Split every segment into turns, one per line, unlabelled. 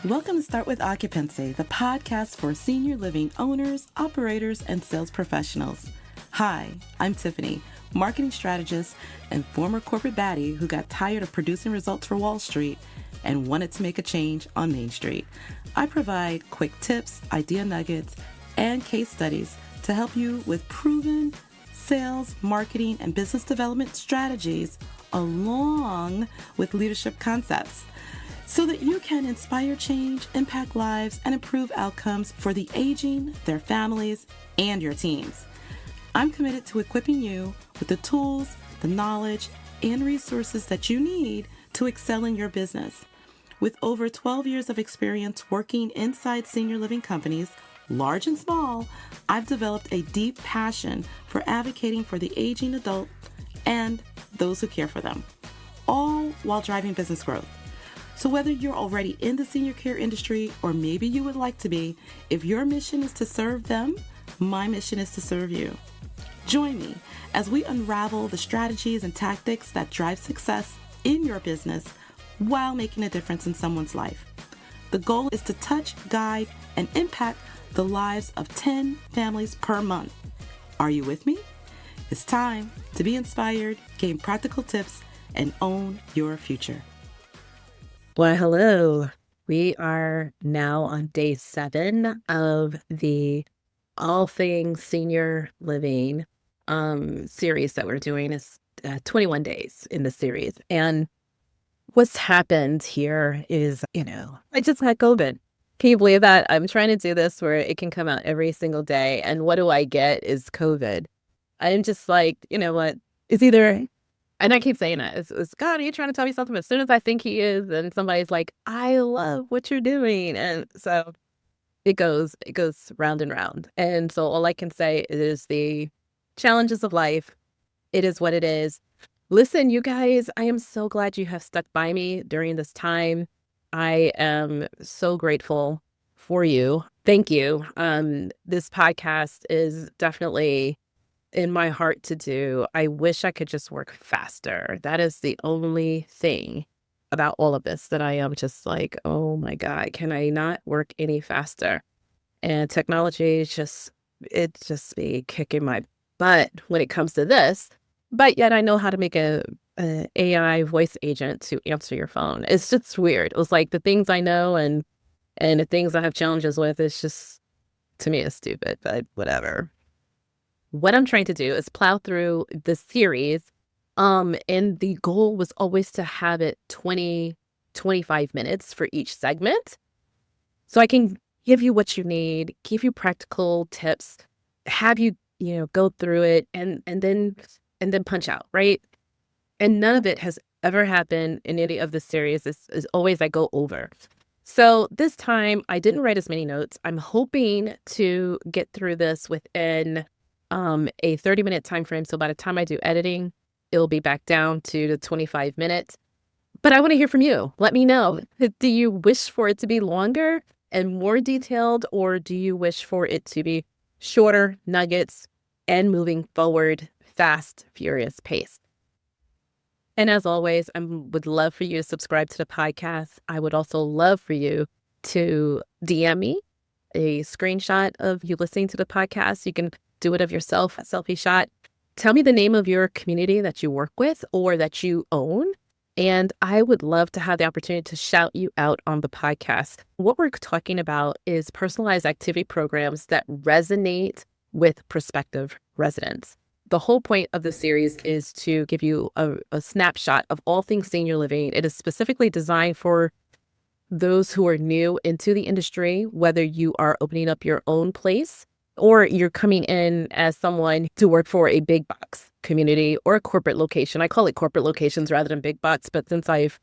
Welcome to Start with Occupancy, the podcast for senior living owners, operators, and sales professionals. Hi, I'm Tiffany, marketing strategist and former corporate baddie who got tired of producing results for Wall Street and wanted to make a change on Main Street. I provide quick tips, idea nuggets, and case studies to help you with proven sales, marketing, and business development strategies along with leadership concepts, so that you can inspire change, impact lives, and improve outcomes for the aging, their families, and your teams. I'm committed to equipping you with the tools, the knowledge, and resources that you need to excel in your business. With over 12 years of experience working inside senior living companies, large and small, I've developed a deep passion for advocating for the aging adult and those who care for them, all while driving business growth. So whether you're already in the senior care industry or maybe you would like to be, if your mission is to serve them, my mission is to serve you. Join me as we unravel the strategies and tactics that drive success in your business while making a difference in someone's life. The goal is to touch, guide, and impact the lives of 10 families per month. Are you with me? It's time to be inspired, gain practical tips, and own your future.
Well, hello. We are now on day 7 of the All Things Senior Living series that we're doing. Is 21 days in the series. And what's happened here is, I just had COVID. Can you believe that? I'm trying to do this where it can come out every single day. And what do I get is COVID. I'm just like, you know what? It's either... And I keep saying that. It's God, are you trying to tell me something? As soon as I think he is, and somebody's like, I love what you're doing. And so it goes round and round. And so all I can say is the challenges of life. It is what it is. Listen, you guys, I am so glad you have stuck by me during this time. I am so grateful for you. Thank you. This podcast is definitely in my heart to do. I wish I could just work faster. That is the only thing about all of this that I am just like, oh my God, can I not work any faster? And technology is just be kicking my butt when it comes to this. But yet I know how to make a AI voice agent to answer your phone. It's just weird. It was like the things I know and the things I have challenges with, it's just, to me, it's stupid, but whatever. What I'm trying to do is plow through the series, and the goal was always to have it 20-25 minutes for each segment. So I can give you what you need, give you practical tips, have you, go through it and then punch out, right? And none of it has ever happened in any of the series. This is always I go over. So this time I didn't write as many notes. I'm hoping to get through this within a 30-minute time frame. So by the time I do editing, it'll be back down to the 25 minutes. But I want to hear from you. Let me know. Do you wish for it to be longer and more detailed, or do you wish for it to be shorter nuggets and moving forward, fast, furious pace? And as always, I would love for you to subscribe to the podcast. I would also love for you to DM me a screenshot of you listening to the podcast. You can do it of yourself, a selfie shot. Tell me the name of your community that you work with or that you own. And I would love to have the opportunity to shout you out on the podcast. What we're talking about is personalized activity programs that resonate with prospective residents. The whole point of the series is to give you a snapshot of all things senior living. It is specifically designed for those who are new into the industry, whether you are opening up your own place or you're coming in as someone to work for a big box community or a corporate location. I call it corporate locations rather than big box, but since I've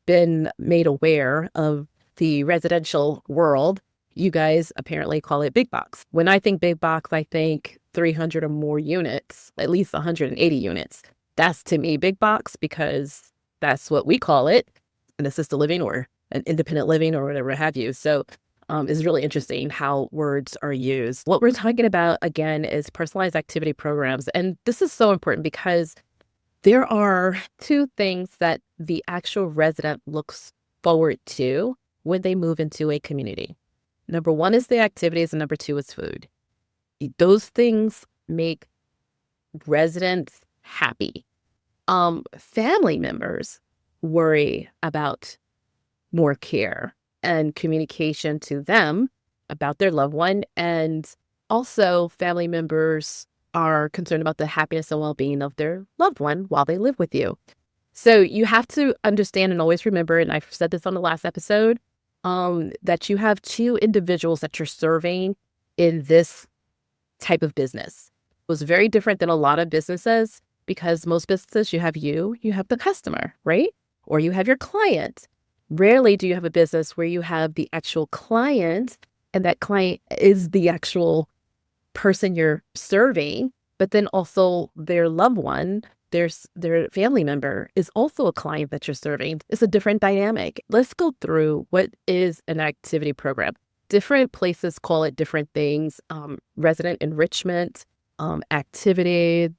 been made aware of the residential world, you guys apparently call it big box. When I think big box, I think 300 or more units, at least 180 units. That's to me big box because that's what we call it, an assisted living or an independent living or whatever have you. So it's really interesting how words are used. What we're talking about, again, is personalized activity programs. And this is so important because there are two things that the actual resident looks forward to when they move into a community. Number one is the activities, and number two is food. Those things make residents happy. Family members worry about more care and communication to them about their loved one. And also family members are concerned about the happiness and well-being of their loved one while they live with you. So you have to understand and always remember, and I've said this on the last episode, that you have two individuals that you're serving in this type of business. It was very different than a lot of businesses, because most businesses, you have the customer, right? Or you have your client. Rarely do you have a business where you have the actual client, and that client is the actual person you're serving, but then also their loved one, their family member is also a client that you're serving. It's a different dynamic. Let's go through what is an activity program. Different places call it different things. Resident enrichment, activity,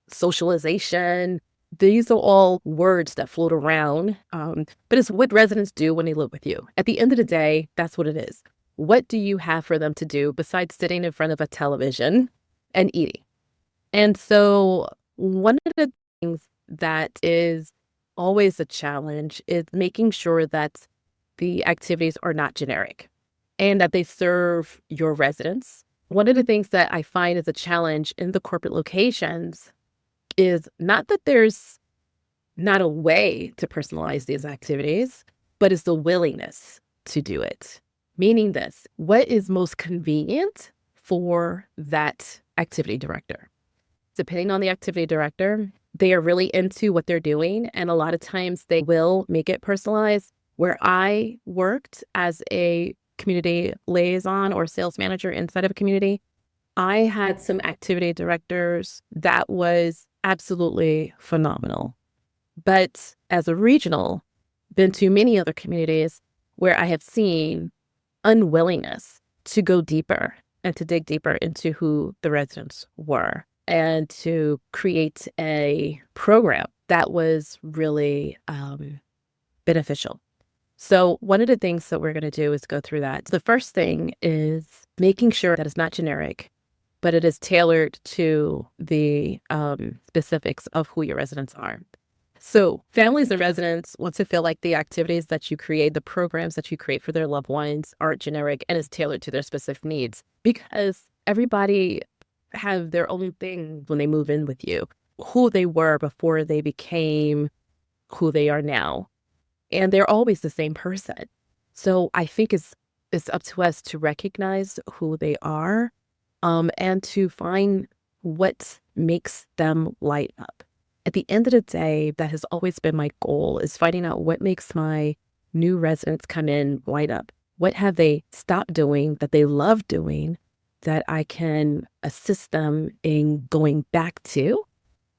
socialization. These are all words that float around, but it's what residents do when they live with you. At the end of the day, that's what it is. What do you have for them to do besides sitting in front of a television and eating? And so one of the things that is always a challenge is making sure that the activities are not generic and that they serve your residents. One of the things that I find is a challenge in the corporate locations is not that there's not a way to personalize these activities, but it's the willingness to do it. Meaning this, what is most convenient for that activity director? Depending on the activity director, they are really into what they're doing. And a lot of times they will make it personalized. Where I worked as a community liaison or sales manager inside of a community, I had some activity directors that was absolutely phenomenal. But as a regional, been to many other communities where I have seen unwillingness to go deeper and to dig deeper into who the residents were and to create a program that was really beneficial. So one of the things that we're going to do is go through that. The first thing is making sure that it's not generic, but it is tailored to the specifics of who your residents are. So families and residents want to feel like the activities that you create, the programs that you create for their loved ones aren't generic and is tailored to their specific needs, because everybody have their own thing when they move in with you, who they were before they became who they are now. And they're always the same person. So I think it's up to us to recognize who they are and to find what makes them light up. At the end of the day, that has always been my goal, is finding out what makes my new residents come in light up. What have they stopped doing that they love doing that I can assist them in going back to?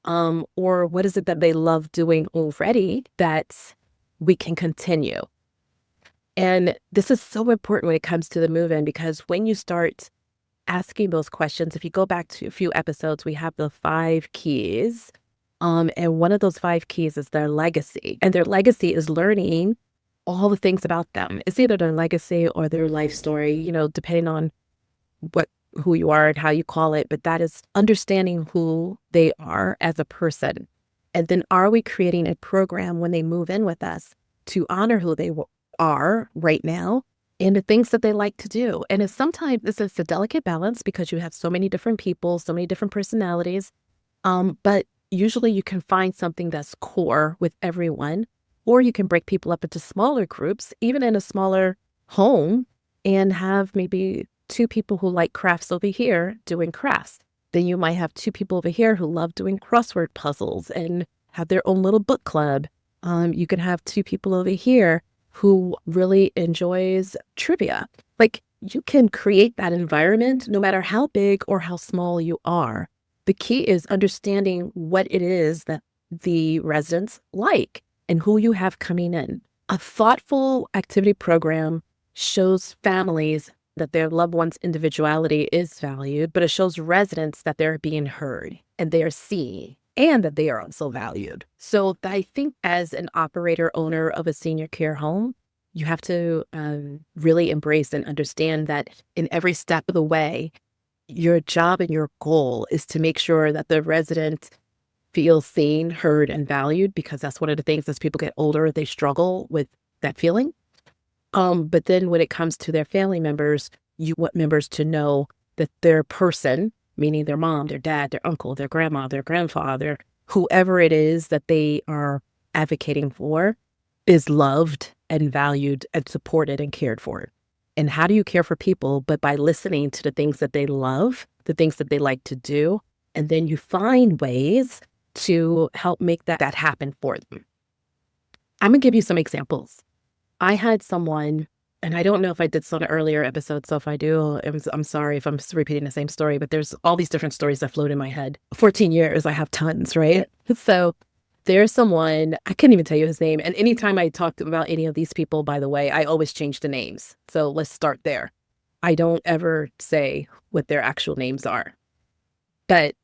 Or what is it that they love doing already that we can continue? And this is so important when it comes to the move-in, because when you start asking those questions, if you go back to a few episodes, we have the 5 keys. And one of those 5 keys is their legacy. And their legacy is learning all the things about them. It's either their legacy or their life story, depending on who you are and how you call it. But that is understanding who they are as a person. And then are we creating a program when they move in with us to honor who they are right now and the things that they like to do? And sometimes this is a delicate balance because you have so many different people, so many different personalities. But usually you can find something that's core with everyone, or you can break people up into smaller groups, even in a smaller home, and have maybe 2 people who like crafts over here doing crafts. Then you might have 2 people over here who love doing crossword puzzles and have their own little book club. You can have 2 people over here who really enjoys trivia. Like, you can create that environment no matter how big or how small you are. The key is understanding what it is that the residents like and who you have coming in. A thoughtful activity program shows families that their loved one's individuality is valued, but it shows residents that they're being heard and they are seen and that they are also valued. So I think as an operator, owner of a senior care home, You have to really embrace and understand that in every step of the way, your job and your goal is to make sure that the resident feels seen, heard, and valued, because that's one of the things as people get older, they struggle with that feeling. But then when it comes to their family members, you want members to know that their person, meaning their mom, their dad, their uncle, their grandma, their grandfather, whoever it is that they are advocating for, is loved and valued and supported and cared for. And how do you care for people? But by listening to the things that they love, the things that they like to do, and then you find ways to help make that happen for them. I'm going to give you some examples. I had someone, and I don't know if I did so in an earlier episode, so if I do, I'm sorry if I'm repeating the same story, but there's all these different stories that float in my head. 14 years, I have tons, right? So there's someone, I couldn't even tell you his name. And anytime I talked about any of these people, by the way, I always change the names. So let's start there. I don't ever say what their actual names are. But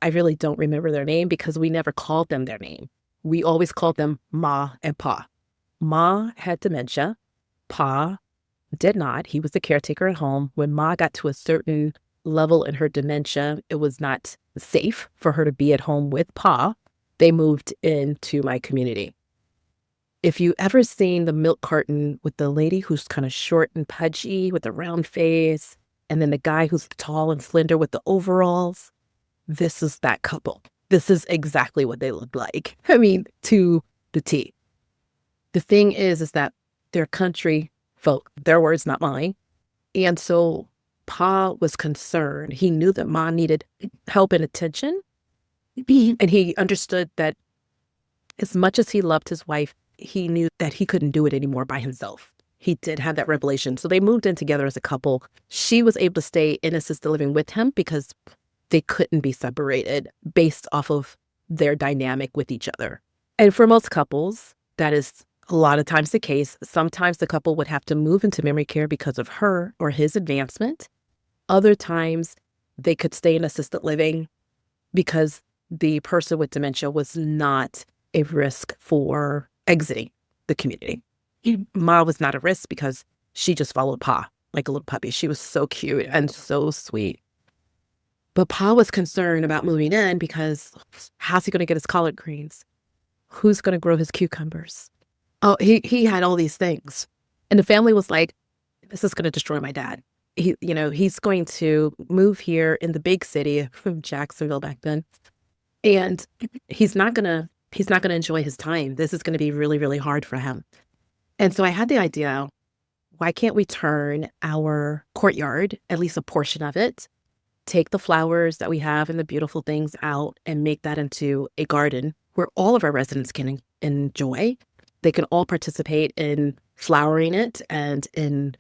I really don't remember their name because we never called them their name. We always called them Ma and Pa. Ma had dementia. Pa did not. He was the caretaker at home. When Ma got to a certain level in her dementia, it was not safe for her to be at home with Pa. They moved into my community. If you ever seen the milk carton with the lady who's kind of short and pudgy with a round face, and then the guy who's tall and slender with the overalls, this is that couple. This is exactly what they look like. I mean, to the T. The thing is that they're country folk, their words, not mine. And so Pa was concerned. He knew that Ma needed help and attention. And he understood that as much as he loved his wife, he knew that he couldn't do it anymore by himself. He did have that revelation. So they moved in together as a couple. She was able to stay in assisted living with him because they couldn't be separated based off of their dynamic with each other. And for most couples, that is a lot of times the case. Sometimes the couple would have to move into memory care because of her or his advancement. Other times they could stay in assisted living because the person with dementia was not a risk for exiting the community. Ma was not a risk because she just followed Pa like a little puppy. She was so cute and so sweet. But Pa was concerned about moving in because how's he going to get his collard greens? Who's going to grow his cucumbers? Oh, he had all these things. And the family was like, this is going to destroy my dad. He's going to move here in the big city from Jacksonville back then. And he's not going to enjoy his time. This is going to be really, really hard for him. And so I had the idea, why can't we turn our courtyard, at least a portion of it, take the flowers that we have and the beautiful things out and make that into a garden where all of our residents can enjoy. They can all participate in flowering it and in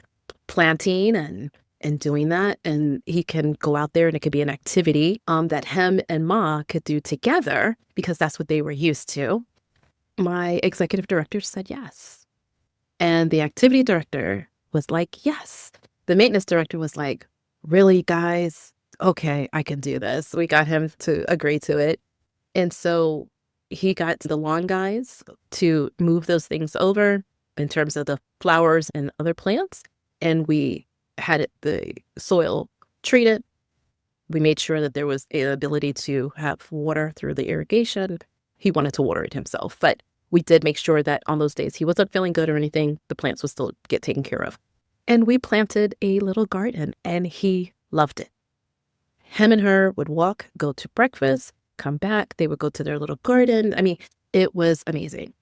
planting and doing that. And he can go out there and it could be an activity that him and Ma could do together because that's what they were used to. My executive director said yes. And the activity director was like, yes. The maintenance director was like, really, guys? Okay, I can do this. We got him to agree to it. And so he got the lawn guys to move those things over in terms of the flowers and other plants. And we had the soil treated. We made sure that there was an ability to have water through the irrigation. He wanted to water it himself, but we did make sure that on those days he wasn't feeling good or anything, the plants would still get taken care of. And we planted a little garden and he loved it. Him and her would walk, go to breakfast, come back. They would go to their little garden. I mean, it was amazing.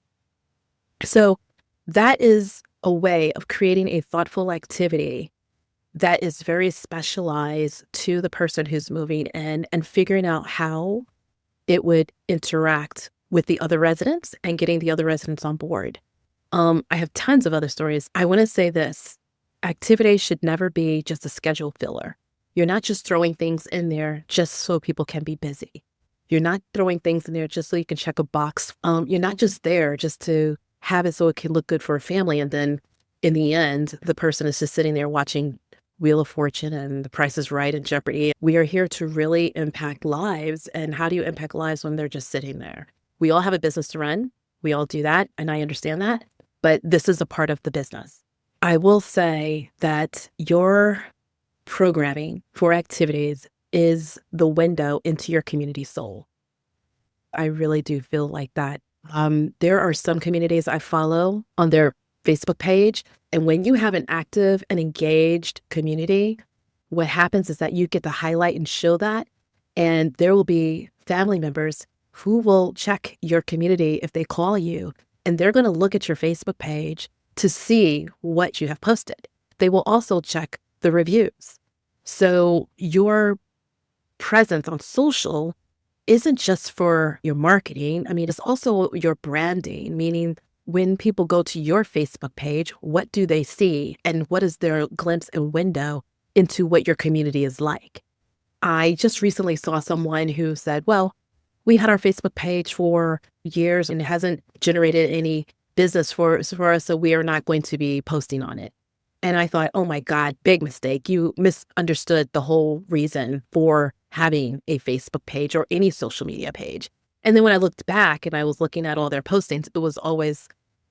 So that is a way of creating a thoughtful activity that is very specialized to the person who's moving in and figuring out how it would interact with the other residents and getting the other residents on board. I have tons of other stories. I want to say this. Activities should never be just a schedule filler. You're not just throwing things in there just so people can be busy. You're not throwing things in there just so you can check a box. You're not just there just to have it so it can look good for a family. And then in the end, the person is just sitting there watching Wheel of Fortune and The Price is Right and Jeopardy. We are here to really impact lives. And how do you impact lives when they're just sitting there? We all have a business to run. We all do that. And I understand that. but this is a part of the business. I will say that your programming for activities is the window into your community soul. I really do feel like that. There are some communities I follow on their Facebook page, and when you have an active and engaged community, what happens is that you get to highlight and show that, and there will be family members who will check your community if they call you, and they're going to look at your Facebook page to see what you have posted. They will also check the reviews. So your presence on social isn't just for your marketing. I mean, it's also your branding, meaning when people go to your Facebook page, what do they see and what is their glimpse and window into what your community is like? I just recently saw someone who said, well, we had our Facebook page for years and it hasn't generated any business for us, so we are not going to be posting on it. And I thought, oh my God, big mistake. You misunderstood the whole reason for having a Facebook page or any social media page. And then when I looked back and I was looking at all their postings, it was always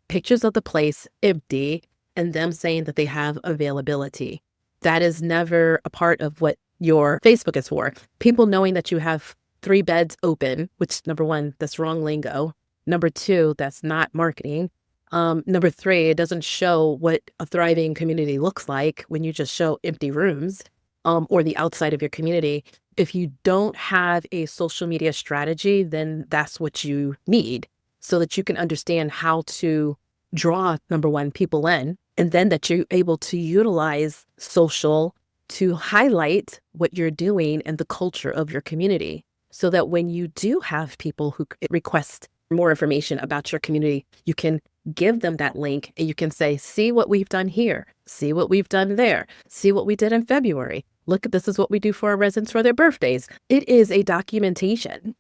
pictures of the place empty and them saying that they have availability. That is never a part of what your Facebook is for. People knowing that you have 3 beds open, which number 1, that's wrong lingo. Number 2, that's not marketing. Number 3, it doesn't show what a thriving community looks like when you just show empty rooms or the outside of your community. If you don't have a social media strategy, then that's what you need so that you can understand how to draw, number 1, people in, and then that you're able to utilize social to highlight what you're doing and the culture of your community so that when you do have people who request more information about your community, you can give them that link and you can say, see what we've done here, see what we've done there, see what we did in February. Look, this is what we do for our residents for their birthdays. It is a documentation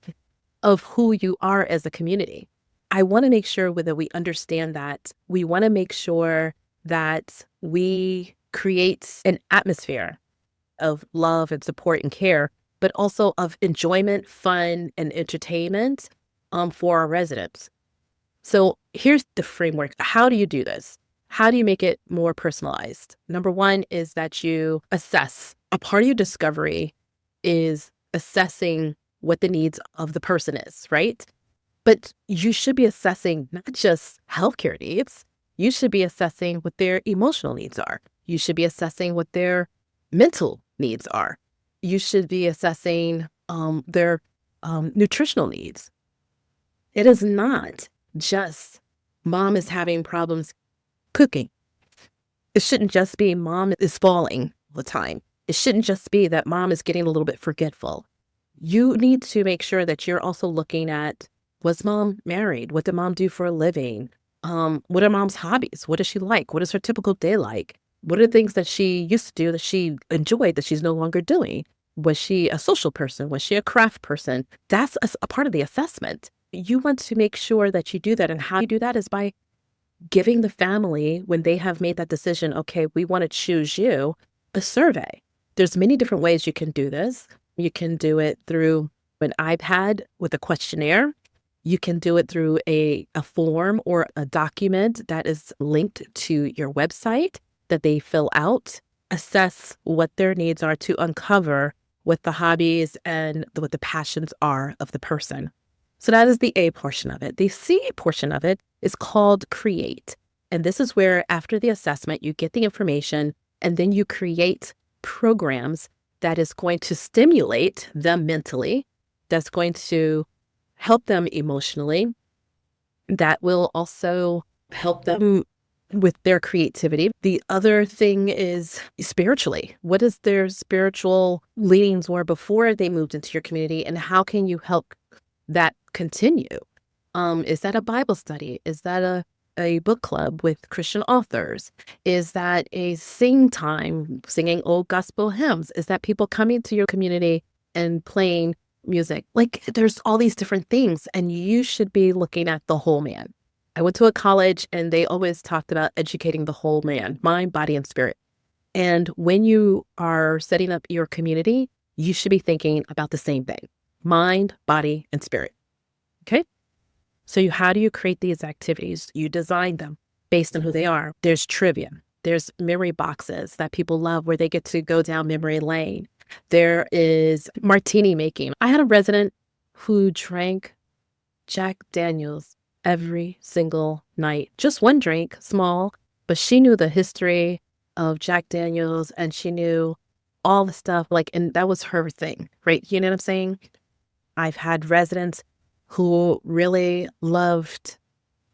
of who you are as a community. I want to make sure that we understand that. We want to make sure that we create an atmosphere of love and support and care, but also of enjoyment, fun, and entertainment for our residents. So here's the framework. How do you do this? How do you make it more personalized? Number 1 is that you assess. A part of your discovery is assessing what the needs of the person is, right? But you should be assessing not just healthcare needs. You should be assessing what their emotional needs are. You should be assessing what their mental needs are. You should be assessing their nutritional needs. It is not just mom is having problems cooking. It shouldn't just be mom is falling all the time. It shouldn't just be that mom is getting a little bit forgetful. You need to make sure that you're also looking at, was mom married? What did mom do for a living? What are mom's hobbies? What does she like? What is her typical day like? What are the things that she used to do that she enjoyed that she's no longer doing? Was she a social person? Was she a craft person? That's a part of the assessment. You want to make sure that you do that. And how you do that is by giving the family, when they have made that decision, okay, we want to choose you, a survey. There's many different ways you can do this. You can do it through an iPad with a questionnaire. You can do it through a form or a document that is linked to your website that they fill out, assess what their needs are to uncover what the hobbies and what the passions are of the person. So that is the A portion of it. The C portion of it is called create. And this is where after the assessment, you get the information and then you create programs that is going to stimulate them mentally, that's going to help them emotionally, that will also help them with their creativity. The other thing is spiritually. What is their spiritual leanings were before they moved into your community, and how can you help that continue? Is that a Bible study? Is that a book club with Christian authors? Is that a sing time, singing old gospel hymns? Is that people coming to your community and playing music? Like, there's all these different things, and you should be looking at the whole man. I went to a college and they always talked about educating the whole man, mind, body, and spirit. And when you are setting up your community, you should be thinking about the same thing, mind, body, and spirit. Okay? So how do you create these activities? You design them. based on who they are. There's trivia. There's memory boxes that people love where they get to go down memory lane. There is martini making. I had a resident who drank Jack Daniels every single night. Just one drink, small, but she knew the history of Jack Daniels and she knew all the stuff, and that was her thing, right? You know what I'm saying? I've had residents who really loved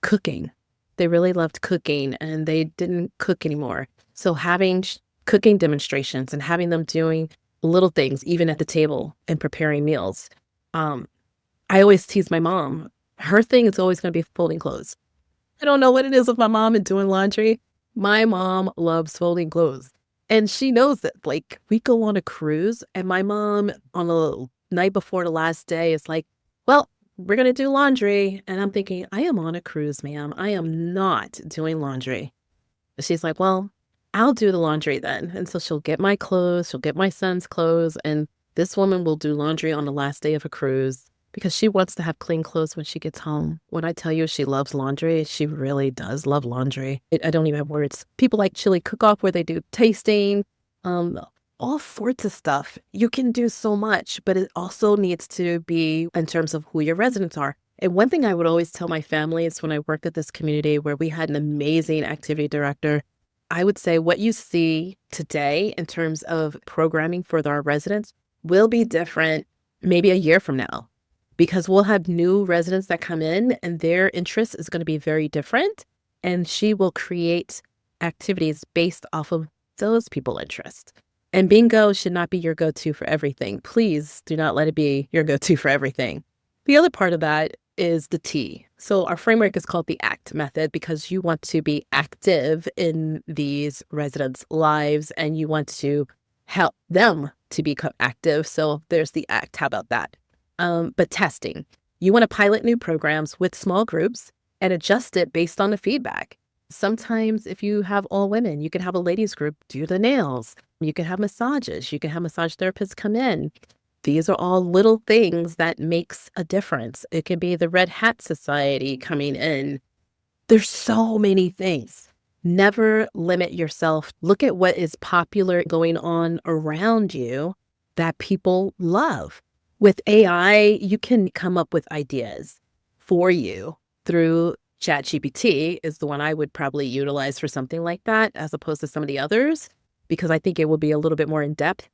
cooking. They really loved cooking and they didn't cook anymore. So having cooking demonstrations and having them doing little things, even at the table and preparing meals. I always tease my mom. Her thing is always going to be folding clothes. I don't know what it is with my mom and doing laundry. My mom loves folding clothes. And she knows that, we go on a cruise and my mom on the night before the last day is like, well, we're going to do laundry. And I'm thinking, I am on a cruise, ma'am. I am not doing laundry. She's like, well, I'll do the laundry then. And so she'll get my clothes, she'll get my son's clothes, and this woman will do laundry on the last day of a cruise because she wants to have clean clothes when she gets home. When I tell you she loves laundry, she really does love laundry. I don't even have words. People like chili cook-off where they do tasting, all sorts of stuff. You can do so much, but it also needs to be in terms of who your residents are. And one thing I would always tell my family is when I worked at this community where we had an amazing activity director, I would say what you see today in terms of programming for our residents will be different maybe a year from now, because we'll have new residents that come in and their interest is going to be very different. And she will create activities based off of those people's interests. And bingo should not be your go-to for everything. Please do not let it be your go-to for everything. The other part of that is the T. So our framework is called the ACT method because you want to be active in these residents' lives and you want to help them to become active. So there's the ACT. How about that? But testing. You want to pilot new programs with small groups and adjust it based on the feedback. Sometimes if you have all women, you can have a ladies group do the nails. You can have massages. You can have massage therapists come in. These are all little things that makes a difference. It can be the Red Hat Society coming in. There's so many things. Never limit yourself. Look at what is popular going on around you that people love. With AI, you can come up with ideas for you through ChatGPT is the one I would probably utilize for something like that, as opposed to some of the others, because I think it will be a little bit more in depth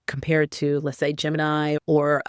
compared to, let's say, Gemini or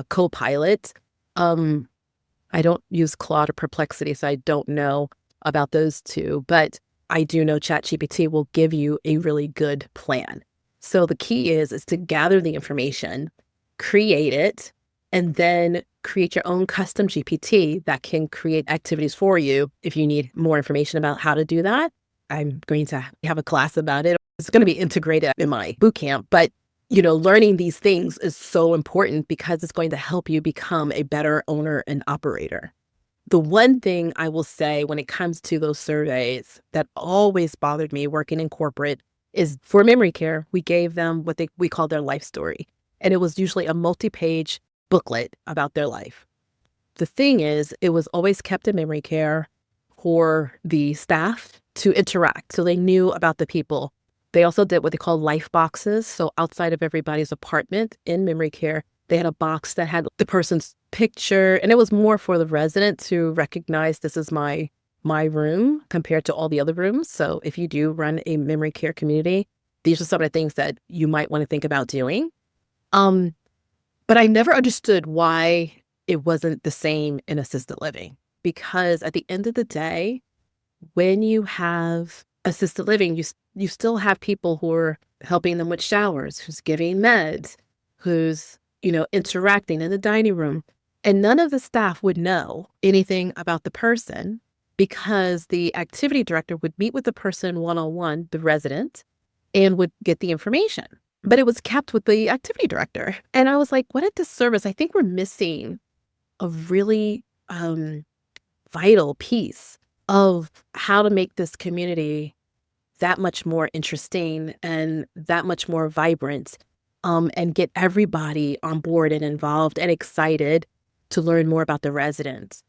Copilot. I don't use Claude or Perplexity, so I don't know about those two, but I do know ChatGPT will give you a really good plan. So the key is to gather the information, create it, and then create your own custom GPT that can create activities for you. If you need more information about how to do that, I'm going to have a class about it. It's going to be integrated in my bootcamp, but learning these things is so important because it's going to help you become a better owner and operator. The one thing I will say when it comes to those surveys that always bothered me working in corporate is for memory care, we gave them what we call their life story. And it was usually a multi-page booklet about their life. The thing is, it was always kept in memory care for the staff to interact. So they knew about the people. They also did what they call life boxes. So outside of everybody's apartment in memory care, they had a box that had the person's picture. And it was more for the resident to recognize this is my room compared to all the other rooms. So if you do run a memory care community, these are some of the things that you might want to think about doing. But I never understood why it wasn't the same in assisted living, because at the end of the day, when you have assisted living, you still have people who are helping them with showers, who's giving meds, who's, interacting in the dining room. And none of the staff would know anything about the person because the activity director would meet with the person one-on-one, the resident, and would get the information. But it was kept with the activity director. And I was like, what a disservice. I think we're missing a really vital piece of how to make this community that much more interesting and that much more vibrant, and get everybody on board and involved and excited to learn more about the residents.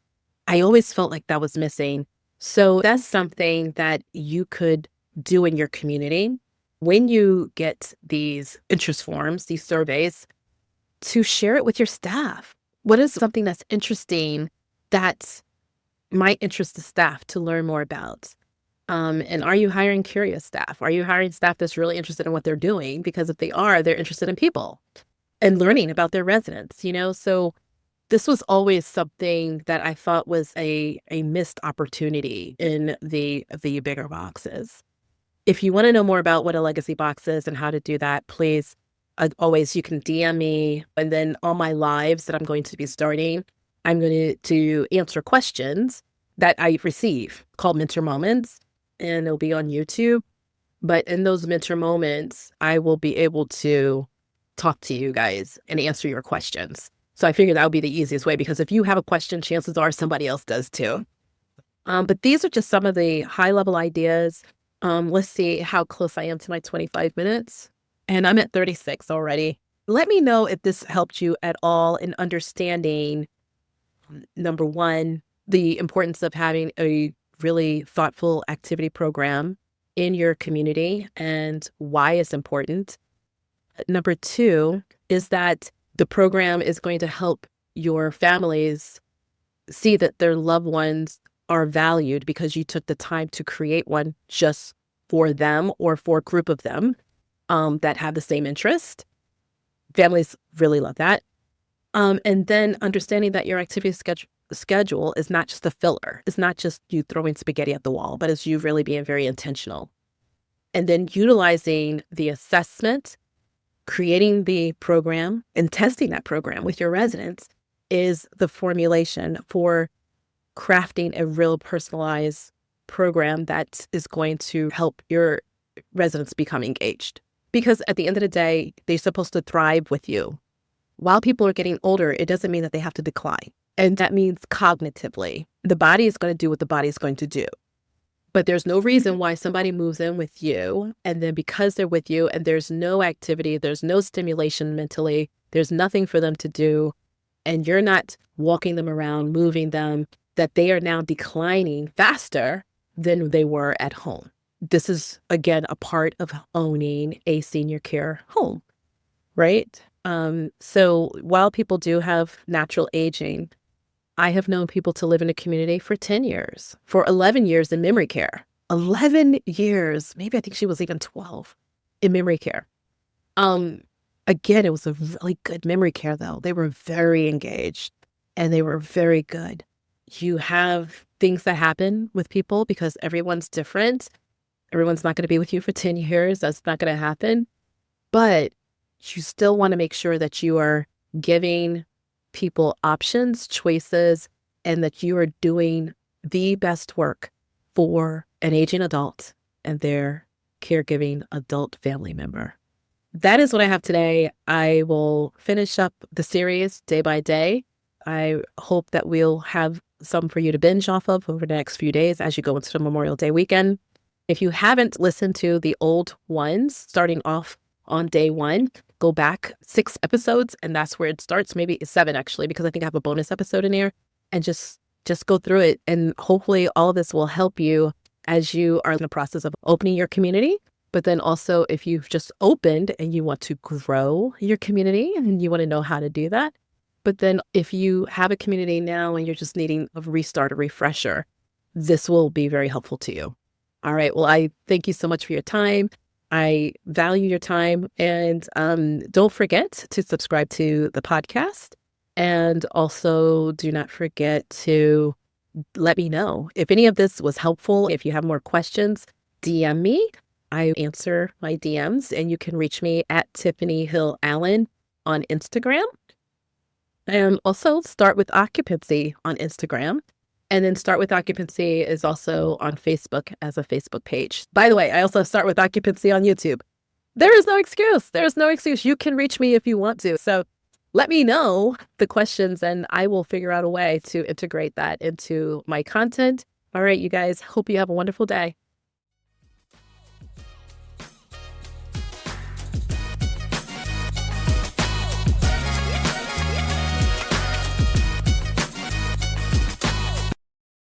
I always felt like that was missing. So that's something that you could do in your community when you get these interest forms, these surveys, to share it with your staff. What is something that's interesting that might interest the staff to learn more about? And are you hiring curious staff? Are you hiring staff that's really interested in what they're doing? Because if they are, they're interested in people and learning about their residents, So this was always something that I thought was a missed opportunity in the bigger boxes. If you want to know more about what a legacy box is and how to do that, please, always, you can DM me. And then all my lives that I'm going to be starting, I'm going to answer questions that I receive called Mentor Moments, and it'll be on YouTube. But in those mentor moments, I will be able to talk to you guys and answer your questions. So I figured that would be the easiest way, because if you have a question, chances are somebody else does too. But these are just some of the high level ideas. Let's see how close I am to my 25 minutes. And I'm at 36 already. Let me know if this helped you at all in understanding, number one, the importance of having a really thoughtful activity program in your community and why it's important. Number two is that the program is going to help your families see that their loved ones are valued because you took the time to create one just for them or for a group of them that have the same interest. Families really love that. And then understanding that your activity schedule is not just a filler. It's not just you throwing spaghetti at the wall, but it's you really being very intentional. And then utilizing the assessment, creating the program, and testing that program with your residents is the formulation for crafting a real personalized program that is going to help your residents become engaged. Because at the end of the day, they're supposed to thrive with you. While people are getting older, it doesn't mean that they have to decline. And that means cognitively. The body is going to do what the body is going to do. But there's no reason why somebody moves in with you, and then because they're with you and there's no activity, there's no stimulation mentally, there's nothing for them to do, and you're not walking them around, moving them, that they are now declining faster than they were at home. This is, again, a part of owning a senior care home, right? So while people do have natural aging, I have known people to live in a community for 10 years, for 11 years in memory care. 11 years, maybe I think she was even 12 in memory care. Again, it was a really good memory care though. They were very engaged and they were very good. You have things that happen with people because everyone's different. Everyone's not going to be with you for 10 years. That's not going to happen. But you still want to make sure that you are giving people options, choices, and that you are doing the best work for an aging adult and their caregiving adult family member. That is what I have today. I will finish up the series day by day. I hope that we'll have some for you to binge off of over the next few days as you go into the Memorial Day weekend. If you haven't listened to the old ones, starting off on day one, go back 6 episodes, and that's where it starts. Maybe it's 7 actually, because I think I have a bonus episode in there, and just go through it. And hopefully all of this will help you as you are in the process of opening your community. But then also if you've just opened and you want to grow your community and you want to know how to do that. But then if you have a community now and you're just needing a restart, a refresher, this will be very helpful to you. All right. Well, I thank you so much for your time. I value your time. And don't forget to subscribe to the podcast. And also do not forget to let me know if any of this was helpful. If you have more questions, DM me. I answer my DMs, and you can reach me at Tiffany Hill Allen on Instagram. And also Start With Occupancy on Instagram. And then Start With Occupancy is also on Facebook as a Facebook page. By the way, I also Start With Occupancy on YouTube. There is no excuse. There's no excuse. You can reach me if you want to. So let me know the questions and I will figure out a way to integrate that into my content. All right, you guys, hope you have a wonderful day.